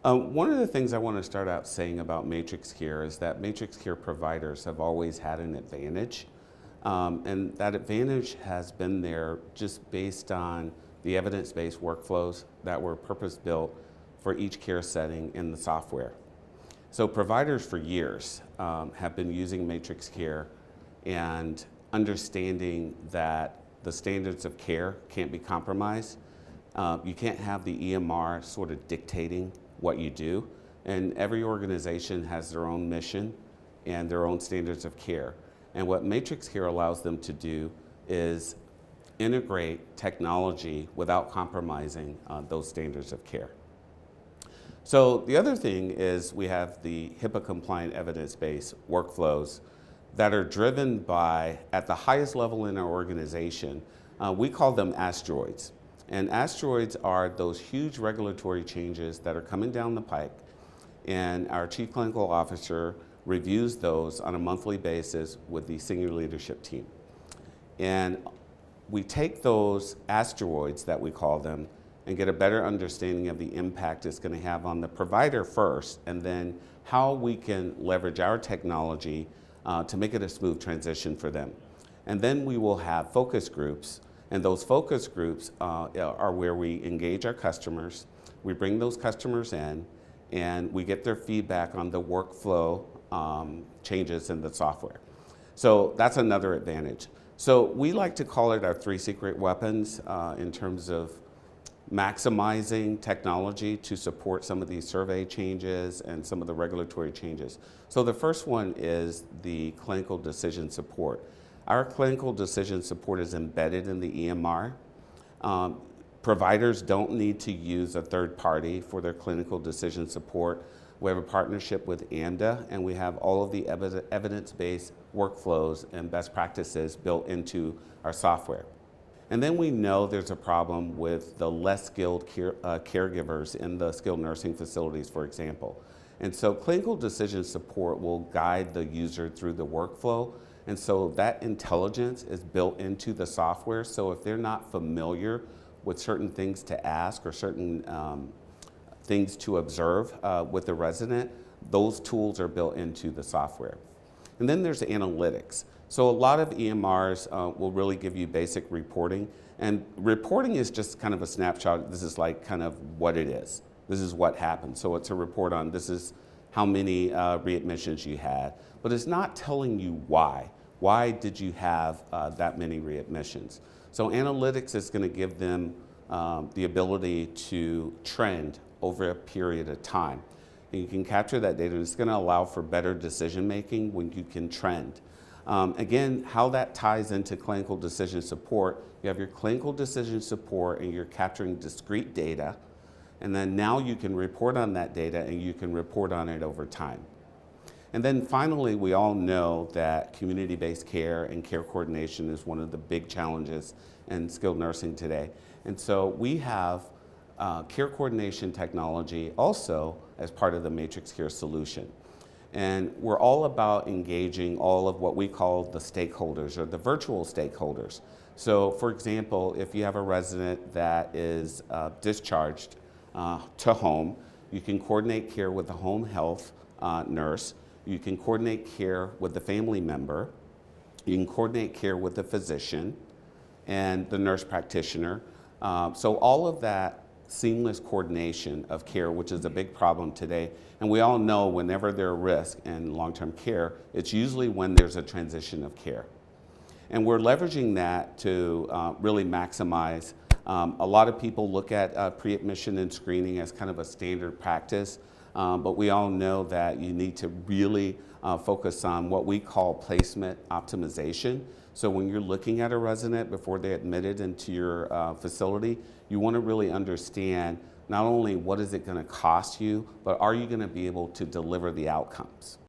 One of the things I want to start out saying about MatrixCare is that MatrixCare providers have always had an advantage. And that advantage has been there just based on the evidence-based workflows that were purpose-built for each care setting in the software. So providers for years have been using MatrixCare and understanding that the standards of care can't be compromised. You can't have the EMR sort of dictating what you do, and every organization has their own mission and their own standards of care. And what MatrixCare allows them to do is integrate technology without compromising those standards of care. So the other thing is we have the HIPAA-compliant evidence-based workflows that are driven by, at the highest level in our organization, we call them asteroids. And asteroids are those huge regulatory changes that are coming down the pike, and our Chief Clinical Officer reviews those on a monthly basis with the senior leadership team. And we take those asteroids, that we call them, and get a better understanding of the impact it's going to have on the provider first, and then how we can leverage our technology to make it a smooth transition for them. And then we will have focus groups, and those focus groups are where we engage our customers. We bring those customers in, and we get their feedback on the workflow changes in the software. So that's another advantage. So we like to call it our three secret weapons in terms of maximizing technology to support some of these survey changes and some of the regulatory changes. So the first one is the clinical decision support. Our clinical decision support is embedded in the EMR. Providers don't need to use a third party for their clinical decision support. We have a partnership with AMDA, and we have all of the evidence-based workflows and best practices built into our software. And then we know there's a problem with the less skilled caregivers in the skilled nursing facilities, for example. And so clinical decision support will guide the user through the workflow. And so that intelligence is built into the software. So if they're not familiar with certain things to ask or certain things to observe with the resident, those tools are built into the software. And then there's analytics. So a lot of EMRs will really give you basic reporting, and reporting is just kind of a snapshot. This is like kind of what it is. This is what happened. So it's a report on this is how many readmissions you had, but it's not telling you why. Why did you have that many readmissions? So analytics is going to give them the ability to trend over a period of time. And you can capture that data, and it's going to allow for better decision making when you can trend. Again, how that ties into clinical decision support, you have your clinical decision support and you're capturing discrete data, and then now you can report on that data and you can report on it over time. And then finally, we all know that community-based care and care coordination is one of the big challenges in skilled nursing today. And so we have care coordination technology also as part of the MatrixCare solution. And we're all about engaging all of what we call the stakeholders or the virtual stakeholders. So for example, if you have a resident that is discharged to home, you can coordinate care with the home health nurse. You can coordinate care with the family member. You can coordinate care with the physician and the nurse practitioner. So all of that seamless coordination of care, which is a big problem today. And we all know whenever there are risks in long-term care, it's usually when there's a transition of care. And we're leveraging that to really maximize. A lot of people look at pre-admission and screening as kind of a standard practice, but we all know that you need to really focus on what we call placement optimization. So when you're looking at a resident before they're admitted into your facility, you want to really understand not only what is it going to cost you, but are you going to be able to deliver the outcomes?